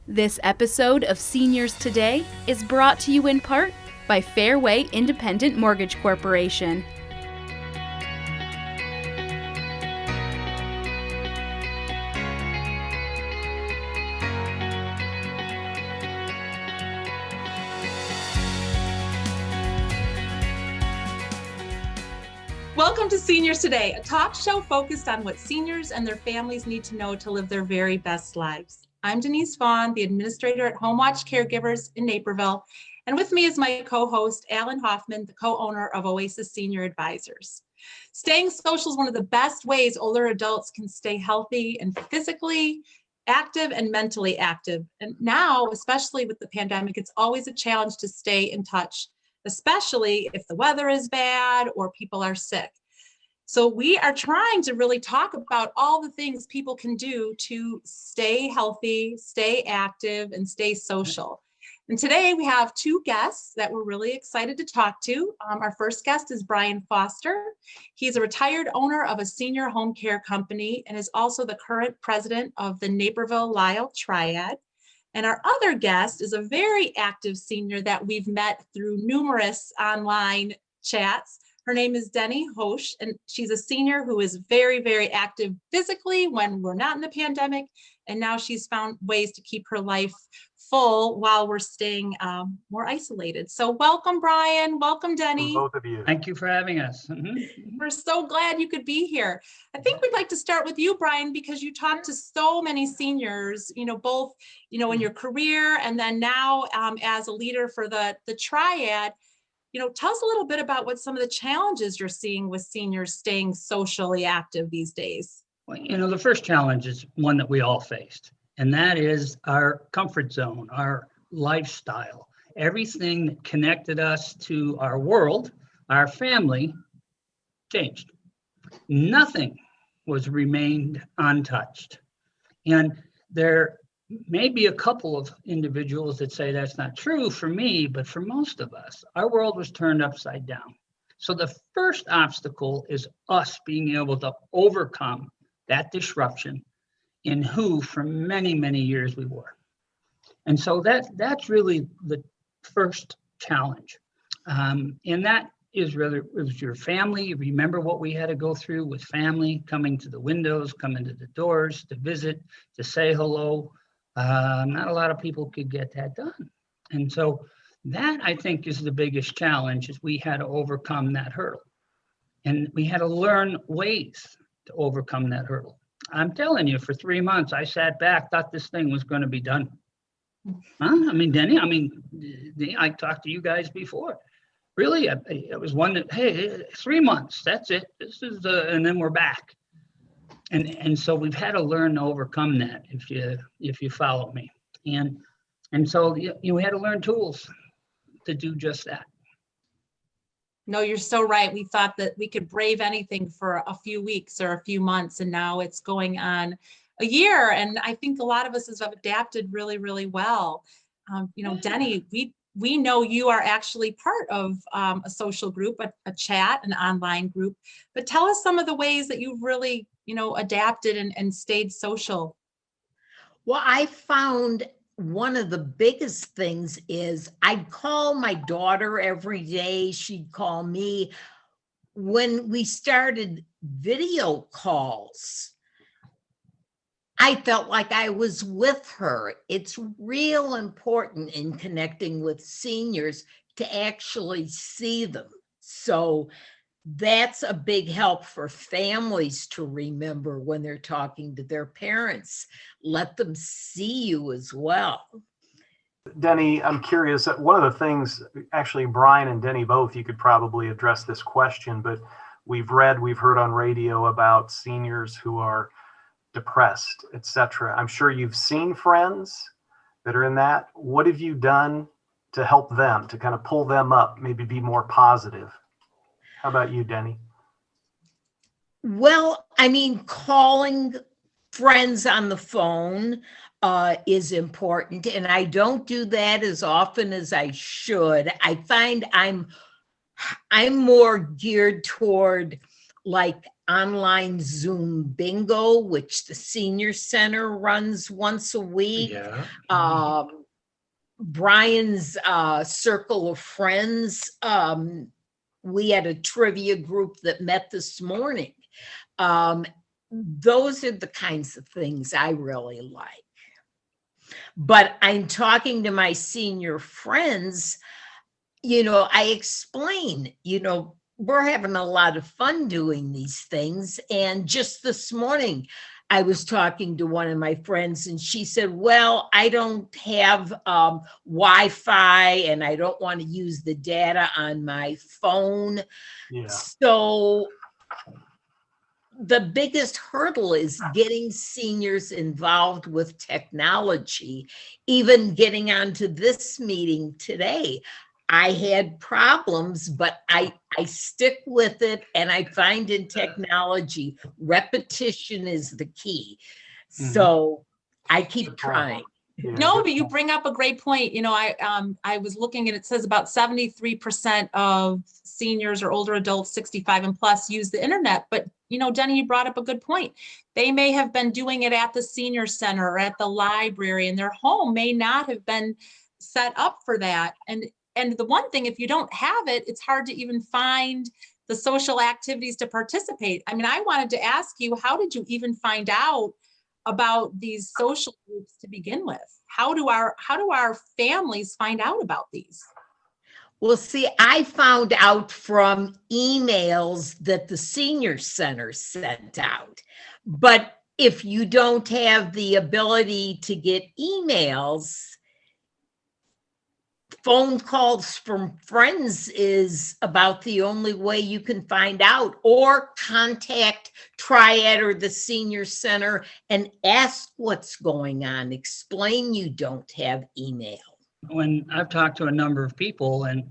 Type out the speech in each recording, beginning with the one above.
This episode of Seniors Today is brought to you in part by Fairway Independent Mortgage Corporation. Welcome to Seniors Today, a talk show focused on what seniors and their families need to know to live their very best lives. I'm Denni Hosch, the administrator at HomeWatch Caregivers in Naperville, and with me is my co-host, Alan Hoffman, the co-owner of Oasis Senior Advisors. Staying social is one of the best ways older adults can stay healthy and physically active and mentally active. And now, especially with the pandemic, it's always a challenge to stay in touch, especially if the weather is bad or people are sick. So we are trying to really talk about all the things people can do to stay healthy, stay active, and stay social. And today we have two guests that we're really excited to talk to. Our first guest is Brian Foster. He's a retired owner of a senior home care company and is also the current president of the Naperville Lisle Triad. And our other guest is a very active senior that we've met through numerous online chats. Her name is Denni Hosch, and she's a senior who is very, very active physically when we're not in the pandemic. And now she's found ways to keep her life full while we're staying more isolated. So welcome, Brian. Welcome, Denni. Both of you. Thank you for having us. We're so glad you could be here. I think we'd like to start with you, Brian, because you talk to so many seniors, both, in your career and then now as a leader for the Triad. Tell us a little bit about what some of the challenges you're seeing with seniors staying socially active these days. Well, the first challenge is one that we all faced, and that is our comfort zone, our lifestyle. Everything that connected us to our world, our family, changed. Nothing was remained untouched. And there may be a couple of individuals that say that's not true for me, but for most of us, our world was turned upside down. So the first obstacle is us being able to overcome that disruption in who for many, many years we were. And so that's really the first challenge. And that is really, it was your family. You remember what we had to go through with family, coming to the windows, coming to the doors, to visit, to say hello. Not a lot of people could get that done. And so that, I think, is the biggest challenge, is we had to overcome that hurdle. And we had to learn ways to overcome that hurdle. I'm telling you, for 3 months, I sat back, thought this thing was going to be done. Denni, I talked to you guys before. Really, it was one that, hey, 3 months, that's it. This is, and then we're back. And so we've had to learn to overcome that, if you follow me. And so we had to learn tools to do just that. No, you're so right. We thought that we could brave anything for a few weeks or a few months, and now it's going on a year. And I think a lot of us have adapted really, really well. Denni, we know you are actually part of a social group, a chat, an online group, but tell us some of the ways that you've really, adapted and stayed social. Well, I found one of the biggest things is I'd call my daughter every day. She'd call me. When we started video calls, I felt like I was with her. It's real important in connecting with seniors to actually see them. So that's a big help for families to remember when they're talking to their parents. Let them see you as well. Denni, I'm curious, one of the things, actually, Brian and Denni both, you could probably address this question, but we've heard on radio about seniors who are depressed, etc. I'm sure you've seen friends that are in that. What have you done to help them, to kind of pull them up, maybe be more positive? How about you, Denni? Well, calling friends on the phone is important, and I don't do that as often as I should. I find I'm more geared toward like online Zoom bingo, which the senior center runs once a week. Yeah. Brian's circle of friends. We had a trivia group that met this morning. Those are the kinds of things I really like. But I'm talking to my senior friends, I explain, we're having a lot of fun doing these things. And just this morning, I was talking to one of my friends and she said, well, I don't have Wi-Fi and I don't want to use the data on my phone. Yeah. So the biggest hurdle is getting seniors involved with technology. Even getting onto this meeting today, I had problems, but I stick with it, and I find in technology, repetition is the key. So I keep trying. Yeah. No, but you bring up a great point. I was looking and it says about 73% of seniors or older adults 65 and plus use the internet. But, Denni, you brought up a good point. They may have been doing it at the senior center or at the library, and their home may not have been set up for that. And the one thing, if you don't have it, it's hard to even find the social activities to participate. I mean, I wanted to ask you, how did you even find out about these social groups to begin with? How do our families find out about these? Well, see, I found out from emails that the senior center sent out. But if you don't have the ability to get emails, phone calls from friends is about the only way you can find out, or contact Triad or the senior center and ask what's going on. Explain you don't have email. When I've talked to a number of people and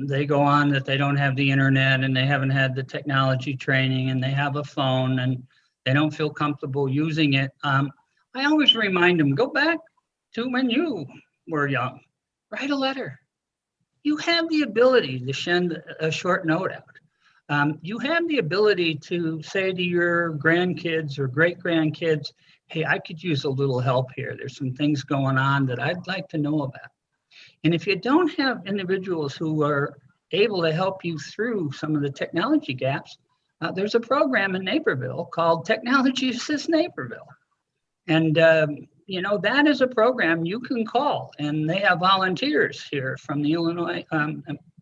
they go on that they don't have the internet and they haven't had the technology training and they have a phone and they don't feel comfortable using it, I always remind them, go back to when you were young. Write a letter. You have the ability to send a short note out. You have the ability to say to your grandkids or great grandkids, hey, I could use a little help here. There's some things going on that I'd like to know about. And if you don't have individuals who are able to help you through some of the technology gaps, there's a program in Naperville called Technology Assist Naperville. And that is a program you can call, and they have volunteers here from the Illinois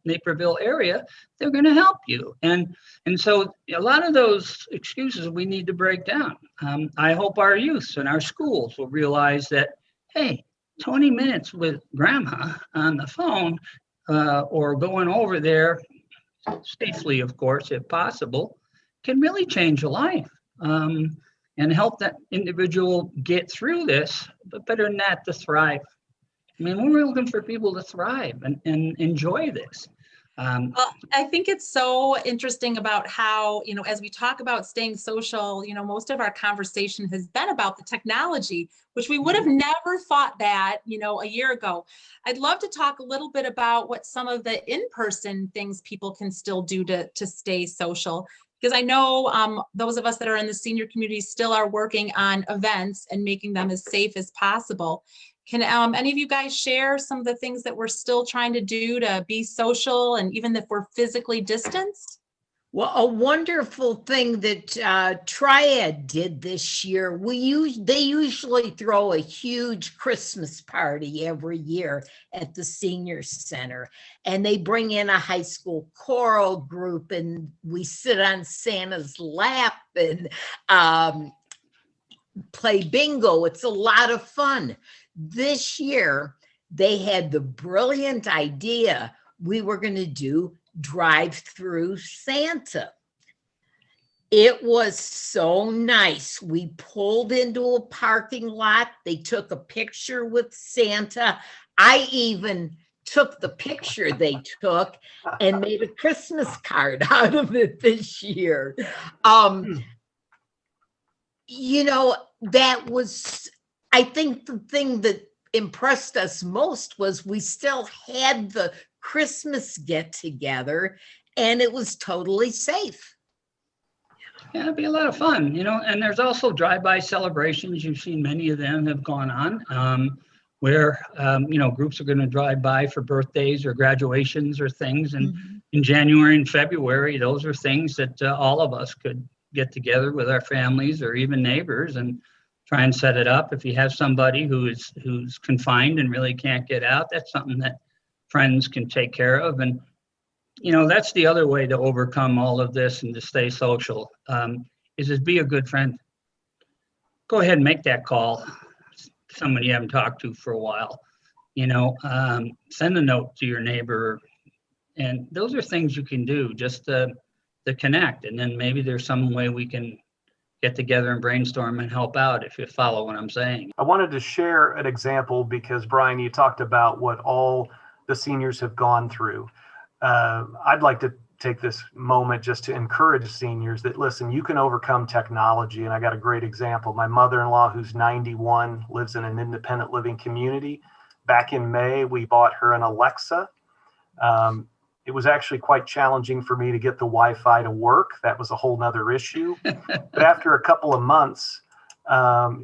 Naperville area. They're going to help you. And so a lot of those excuses we need to break down. I hope our youth and our schools will realize that, hey, 20 minutes with grandma on the phone or going over there safely, of course, if possible, can really change a life. And help that individual get through this, but better than that, to thrive. I mean, we're looking for people to thrive and enjoy this. Well, I think it's so interesting about how, as we talk about staying social, most of our conversation has been about the technology, which we would have never thought that, a year ago. I'd love to talk a little bit about what some of the in-person things people can still do to stay social. Because I know those of us that are in the senior community still are working on events and making them as safe as possible. Can any of you guys share some of the things that we're still trying to do to be social, and even if we're physically distanced? Well, a wonderful thing that Triad did this year, they usually throw a huge Christmas party every year at the senior center, and they bring in a high school choral group, and we sit on Santa's lap and play bingo. It's a lot of fun. This year, they had the brilliant idea we were going to do drive-through Santa. It was so nice. We pulled into a parking lot. They took a picture with Santa. I even took the picture they took and made a Christmas card out of it this year. That was, I think, the thing that impressed us most was we still had the Christmas get together and it was totally safe. Yeah, it'd be a lot of fun, and there's also drive-by celebrations. You've seen many of them have gone on, where, groups are going to drive by for birthdays or graduations or things. And in January and February, those are things that all of us could get together with our families or even neighbors and try and set it up. If you have somebody who's confined and really can't get out, that's something that friends can take care of. And that's the other way to overcome all of this and to stay social, is be a good friend. Go ahead and make that call. Somebody you haven't talked to for a while, send a note to your neighbor. And those are things you can do just to connect. And then maybe there's some way we can get together and brainstorm and help out, if you follow what I'm saying. I wanted to share an example because, Brian, you talked about what all the seniors have gone through. I'd like to take this moment just to encourage seniors that, listen, you can overcome technology. And I got a great example. My mother-in-law, who's 91, lives in an independent living community. Back in May, we bought her an Alexa. It was actually quite challenging for me to get the Wi-Fi to work. That was a whole nother issue. But after a couple of months,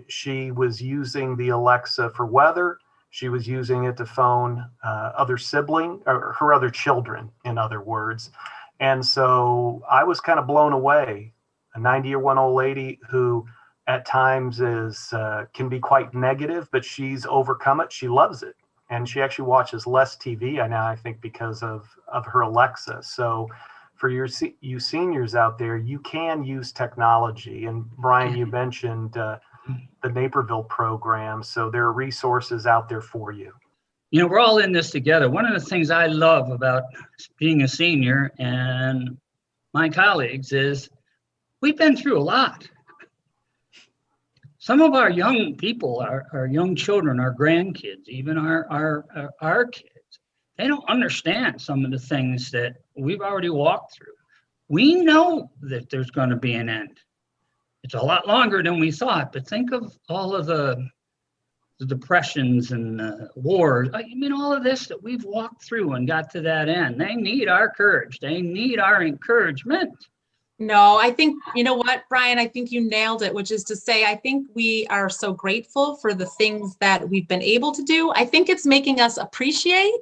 she was using the Alexa for weather. She was using it to phone other siblings, or her other children, in other words. And so I was kind of blown away. A 90-year-old old lady who at times can be quite negative, but she's overcome it. She loves it. And she actually watches less TV now, I think, because of her Alexa. So for you seniors out there, you can use technology. And Brian, you mentioned the Naperville program. So there are resources out there for you. We're all in this together. One of the things I love about being a senior and my colleagues is we've been through a lot. Some of our young people, our young children, our grandkids, even our kids, they don't understand some of the things that we've already walked through. We know that there's going to be an end. It's a lot longer than we thought, but think of all of the depressions and wars. All of this that we've walked through and got to that end. They need our courage. They need our encouragement. No, I think, you know what, Brian, I think you nailed it, which is to say, I think we are so grateful for the things that we've been able to do. I think it's making us appreciate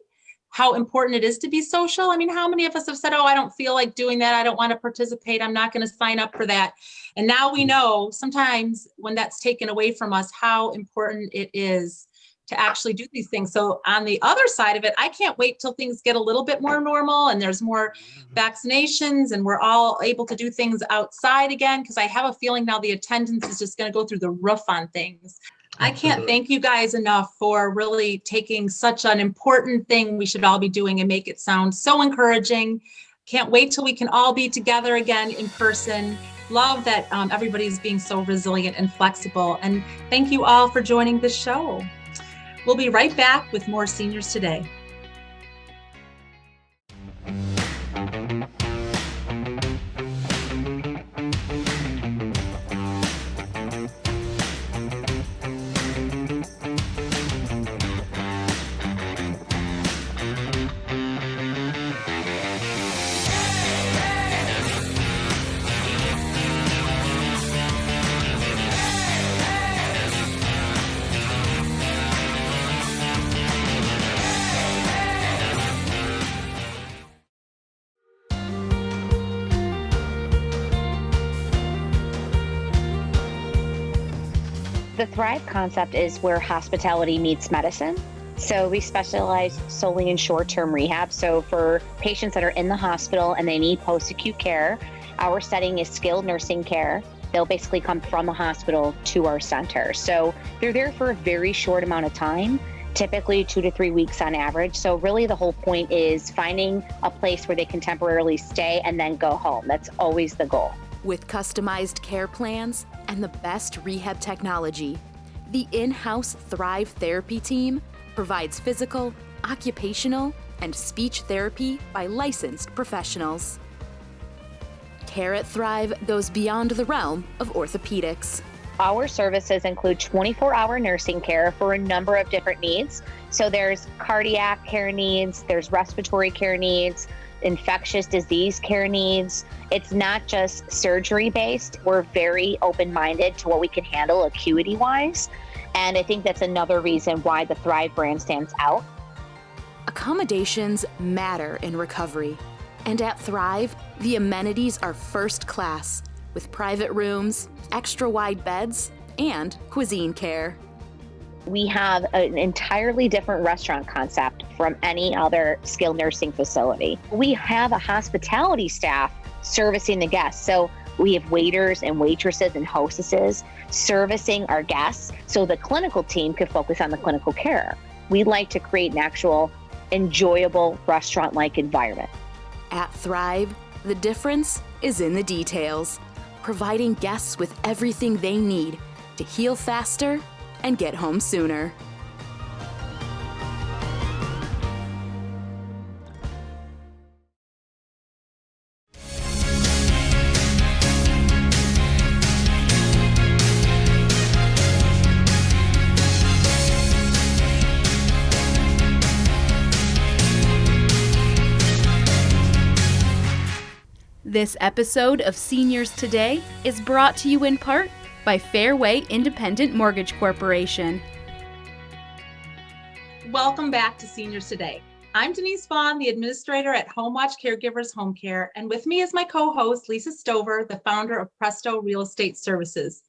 how important it is to be social. How many of us have said, oh, I don't feel like doing that. I don't want to participate. I'm not going to sign up for that. And now we know sometimes when that's taken away from us, how important it is to actually do these things. So on the other side of it, I can't wait till things get a little bit more normal and there's more vaccinations and we're all able to do things outside again, because I have a feeling now the attendance is just going to go through the roof on things. I can't thank you guys enough for really taking such an important thing we should all be doing and make it sound so encouraging. Can't wait till we can all be together again in person. Love that everybody's being so resilient and flexible. And thank you all for joining the show. We'll be right back with more Seniors Today. The Thrive concept is where hospitality meets medicine. So we specialize solely in short-term rehab. So for patients that are in the hospital and they need post-acute care, our setting is skilled nursing care. They'll basically come from the hospital to our center. So they're there for a very short amount of time, typically 2 to 3 weeks on average. So really the whole point is finding a place where they can temporarily stay and then go home. That's always the goal. With customized care plans and the best rehab technology, the in-house Thrive therapy team provides physical, occupational, and speech therapy by licensed professionals. Care at Thrive goes beyond the realm of orthopedics. Our services include 24-hour nursing care for a number of different needs. So there's cardiac care needs, there's respiratory care needs, infectious disease care needs. It's not just surgery based. We're very open-minded to what we can handle acuity wise. And I think that's another reason why the Thrive brand stands out. Accommodations matter in recovery. And at Thrive, the amenities are first class, with private rooms, extra wide beds, and cuisine care. We have an entirely different restaurant concept from any other skilled nursing facility. We have a hospitality staff servicing the guests. So we have waiters and waitresses and hostesses servicing our guests so the clinical team could focus on the clinical care. We like to create an actual enjoyable restaurant-like environment. At Thrive, the difference is in the details, providing guests with everything they need to heal faster and get home sooner. This episode of Seniors Today is brought to you in part by Fairway Independent Mortgage Corporation. Welcome back to Seniors Today. I'm Denise Vaughn, the administrator at HomeWatch Caregivers Home Care, and with me is my co-host, Lisa Stover, the founder of Presto Real Estate Services.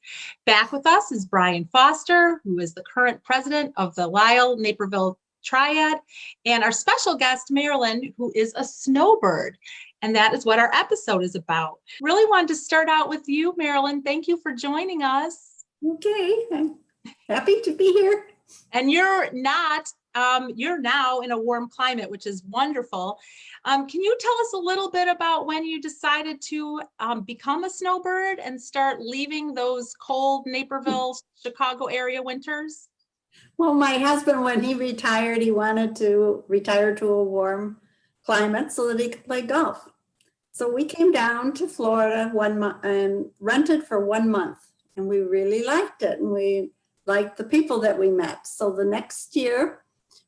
Back with us is Brian Foster, who is the current president of the Lisle Naperville Triad, and our special guest, Marilyn, who is a snowbird. And that is what our episode is about. Really wanted to start out with you, Marilyn. Thank you for joining us. Okay, I'm happy to be here. And you're now in a warm climate, which is wonderful. Can you tell us a little bit about when you decided to become a snowbird and start leaving those cold Naperville, Chicago area winters? Well, my husband, when he retired, he wanted to retire to a warm climate so that he could play golf. So we came down to Florida 1 month and rented for 1 month. And we really liked it. And we liked the people that we met. So the next year,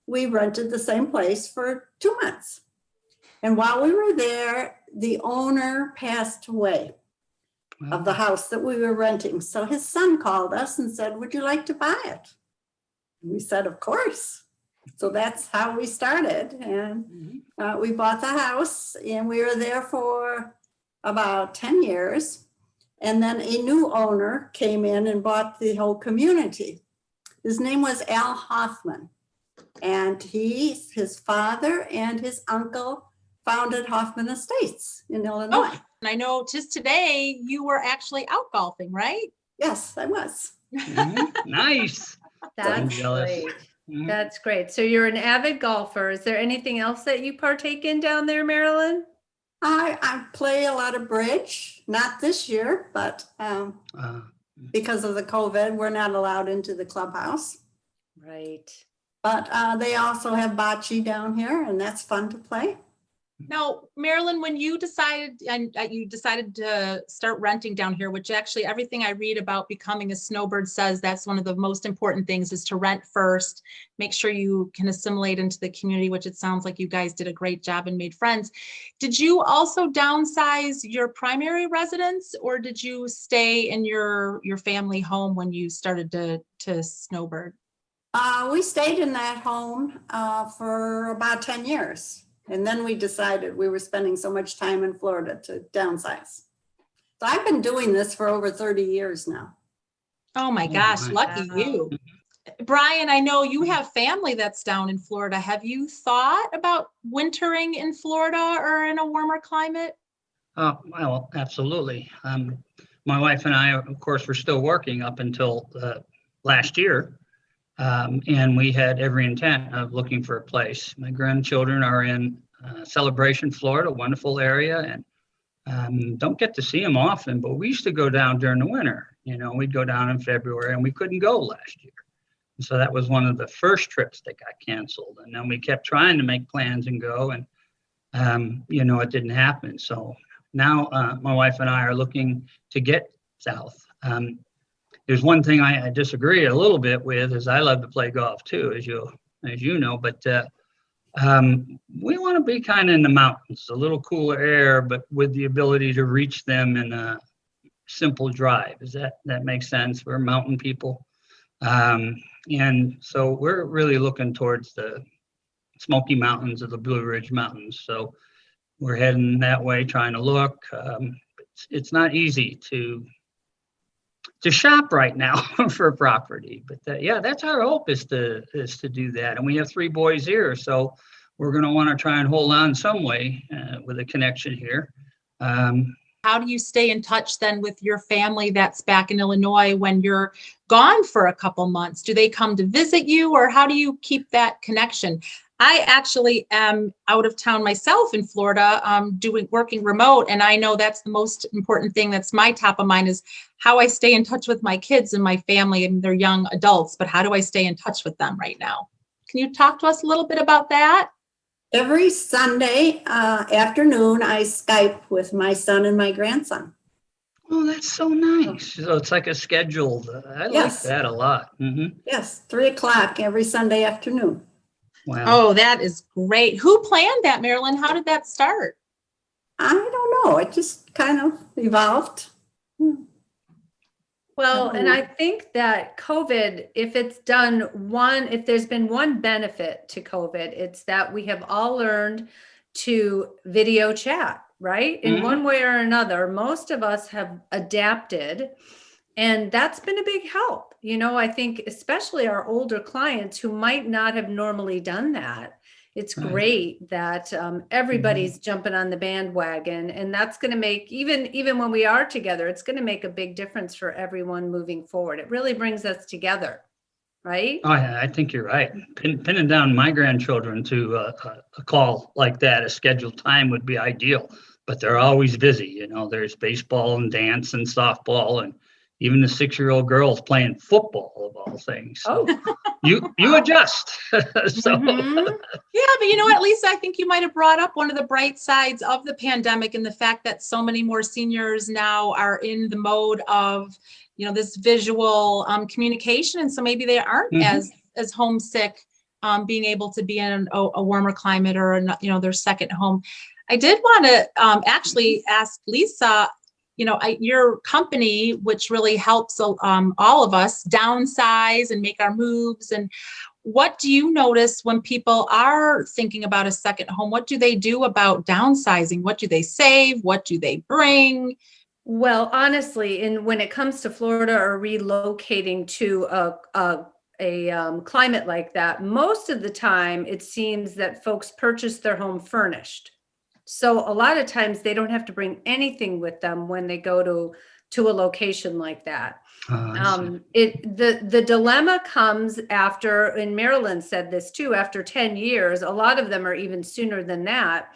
we rented the same place for 2 months. And while we were there, the owner passed away of the house that we were renting. So his son called us and said, "Would you like to buy it?" And we said, "Of course." So that's how we started. And we bought the house and we were there for about 10 years. And then a new owner came in and bought the whole community. His name was Al Hoffman. And his father and his uncle founded Hoffman Estates in Illinois. Oh, and I know just today you were actually out golfing, right? Yes, I was. Nice. That's great. That's great. So you're an avid golfer. Is there anything else that you partake in down there, Marilyn? I play a lot of bridge, not this year, but because of the COVID, we're not allowed into the clubhouse. Right. But they also have bocce down here, and that's fun to play. Now, Marilyn, when you decided to start renting down here, which actually everything I read about becoming a snowbird says that's one of the most important things is to rent first, make sure you can assimilate into the community, which it sounds like you guys did a great job and made friends. Did you also downsize your primary residence, or did you stay in your family home when you started to snowbird? We stayed in that home for about 10 years. And then we decided we were spending so much time in Florida to downsize. So I've been doing this for over 30 years now. Oh my gosh, lucky you. Brian, I know you have family that's down in Florida. Have you thought about wintering in Florida or in a warmer climate? Well, absolutely. My wife and I, of course, were still working up until last year. And we had every intent of looking for a place. My grandchildren are in Celebration, Florida, a wonderful area, and don't get to see them often, but we used to go down during the winter. You know, we'd go down in February and we couldn't go last year. And so that was one of the first trips that got canceled. And then we kept trying to make plans and go, and, it didn't happen. So now my wife and I are looking to get south. There's one thing I disagree a little bit with is I love to play golf too, as you know, but We want to be kind of in the mountains, a little cooler air, but with the ability to reach them in a simple drive. Does that make sense? We're mountain people. And so we're really looking towards the Smoky Mountains or the Blue Ridge Mountains. So we're heading that way, trying to look. It's not easy to shop right now for property, but yeah, that's our hope is to do that. And we have 3 boys here, so we're going to want to try and hold on some way with a connection here. How do you stay in touch then with your family that's back in Illinois when you're gone for a couple months? Do they come to visit you, or how do you keep that connection? I actually am out of town myself in Florida, working remote. And I know that's the most important thing that's my top of mind is how I stay in touch with my kids and my family, and they're young adults, but how do I stay in touch with them right now? Can you talk to us a little bit about that? Every Sunday afternoon, I Skype with my son and my grandson. Oh, that's so nice. So it's like a scheduled, I like that a lot. Mm-hmm. Yes, 3:00 every Sunday afternoon. Wow. Oh, that is great. Who planned that, Marilyn? How did that start? I don't know. It just kind of evolved. Well, and I think that COVID, if there's been one benefit to COVID, it's that we have all learned to video chat, right? In one way or another, most of us have adapted, and that's been a big help. I think especially our older clients who might not have normally done that. It's great that everybody's jumping on the bandwagon, and that's going to make, even when we are together, it's going to make a big difference for everyone moving forward. It really brings us together, right? Oh, yeah, I think you're right. Pinning down my grandchildren to a call like that, a scheduled time would be ideal, but they're always busy. There's baseball and dance and softball, and even the 6-year-old girl's playing football of all things. So you adjust. So. Yeah, but at least I think you might have brought up one of the bright sides of the pandemic, and the fact that so many more seniors now are in the mode of, this visual communication. And so maybe they aren't as homesick, being able to be in a warmer climate or, their second home. I did want to actually ask Lisa, your company, which really helps all of us downsize and make our moves. And what do you notice when people are thinking about a second home? What do they do about downsizing? What do they save? What do they bring? Well, honestly, when it comes to Florida or relocating to a climate like that, most of the time it seems that folks purchase their home furnished. So a lot of times they don't have to bring anything with them when they go to a location like that. The dilemma comes after, and Marilyn said this too, after 10 years, a lot of them are even sooner than that.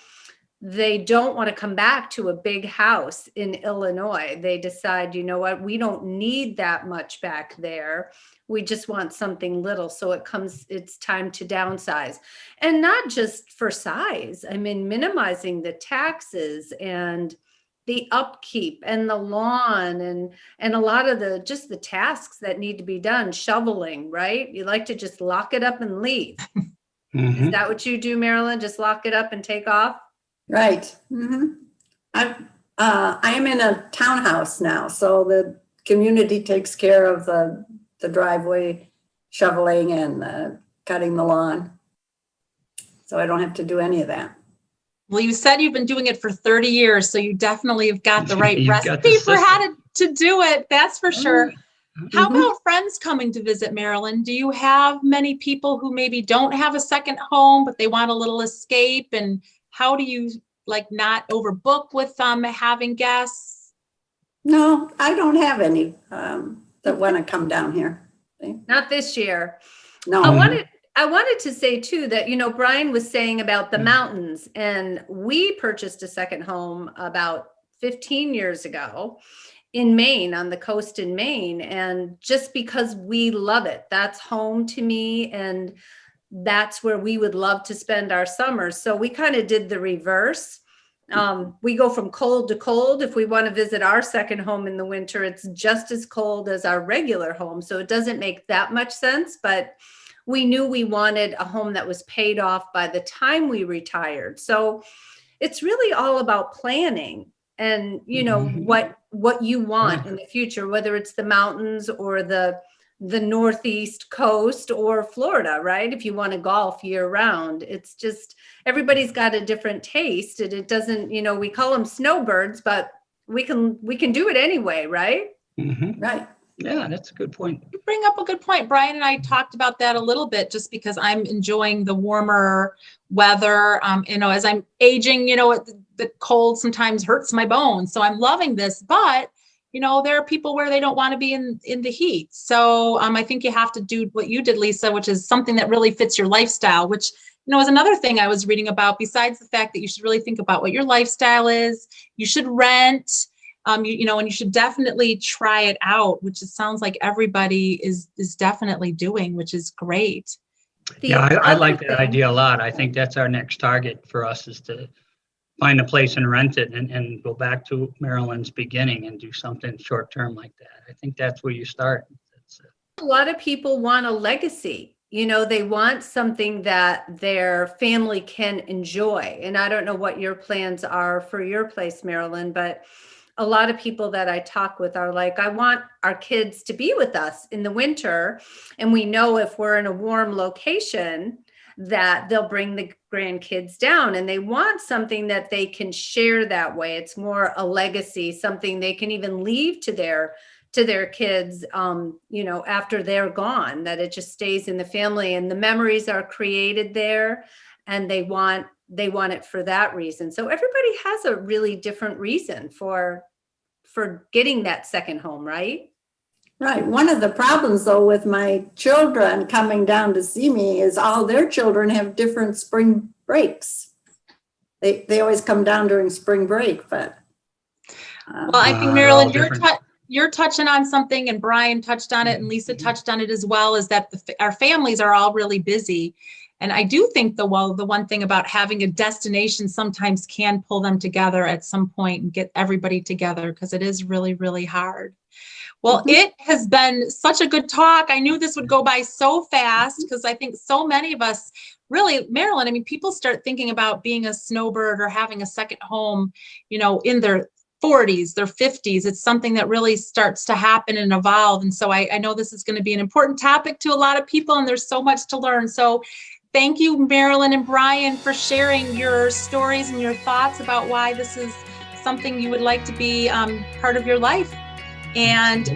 They don't want to come back to a big house in Illinois. They decide, we don't need that much back there. We just want something little. So it's time to downsize, and not just for size. Minimizing the taxes and the upkeep and the lawn and a lot of the tasks that need to be done, shoveling, right? You like to just lock it up and leave. Is that what you do, Marilyn? Just lock it up and take off? Right. I am in a townhouse now, so the community takes care of the driveway, shoveling and cutting the lawn. So I don't have to do any of that. Well, you said you've been doing it for 30 years, so you definitely have got the right recipe for how to do it. That's for sure. How about friends coming to visit Marilyn? Do you have many people who maybe don't have a second home, but they want a little escape? And how do you not overbook with them having guests? No, I don't have any that want to come down here. Not this year. No. I wanted to say too that, Brian was saying about the mountains, and we purchased a second home about 15 years ago in Maine, on the coast in Maine. And just because we love it, that's home to me. And that's where we would love to spend our summers. So we kind of did the reverse. We go from cold to cold. If we want to visit our second home in the winter, it's just as cold as our regular home. So it doesn't make that much sense, but we knew we wanted a home that was paid off by the time we retired. So it's really all about planning and, you know, what you want in the future, whether it's the mountains or the Northeast coast or Florida, right? If you want to golf year round, it's just, everybody's got a different taste, and it doesn't, you know, we call them snowbirds, but we can do it anyway, right? Right. Yeah, that's a good point. You bring up a good point. Brian and I talked about that a little bit, just because I'm enjoying the warmer weather. You know, as I'm aging, you know, the cold sometimes hurts my bones. So I'm loving this, but you know, there are people where they don't want to be in the heat. So I think you have to do what you did, Lisa, which is something that really fits your lifestyle, which, you know, is another thing I was reading about, besides the fact that you should really think about what your lifestyle is. You should rent. You know, and you should definitely try it out, which it sounds like everybody is definitely doing, which is great. Yeah, I like that idea a lot. I think that's our next target for us, is to find a place and rent it, and go back to Marilyn's beginning and do something short term like that. I think that's where you start. A lot of people want a legacy. You know, they want something that their family can enjoy. And I don't know what your plans are for your place, Marilyn, but a lot of people that I talk with are like, I want our kids to be with us in the winter. And we know if we're in a warm location that they'll bring the grandkids down, and they want something that they can share that way. It's more a legacy, something they can even leave to their kids, you know, after they're gone, that it just stays in the family and the memories are created there, and they want it for that reason. So everybody has a really different reason for getting that second home, right? Right. One of the problems, though, with my children coming down to see me is all their children have different spring breaks. They always come down during spring break, but. Well, I think, Marilyn, you're touching on something, and Brian touched on it, and Lisa touched on it as well, is that our families are all really busy. And I do think the one thing about having a destination sometimes can pull them together at some point and get everybody together, because it is really, really hard. Well, it has been such a good talk. I knew this would go by so fast, because I think so many of us really, Marilyn, I mean, people start thinking about being a snowbird or having a second home, you know, in their 40s, their 50s. It's something that really starts to happen and evolve. And so I know this is going to be an important topic to a lot of people, and there's so much to learn. So thank you, Marilyn and Brian, for sharing your stories and your thoughts about why this is something you would like to be part of your life. And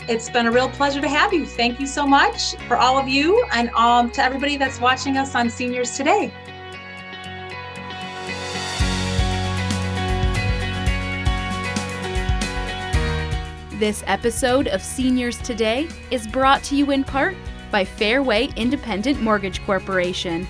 it's been a real pleasure to have you. Thank you so much for all of you, and to everybody that's watching us on Seniors Today. This episode of Seniors Today is brought to you in part by Fairway Independent Mortgage Corporation.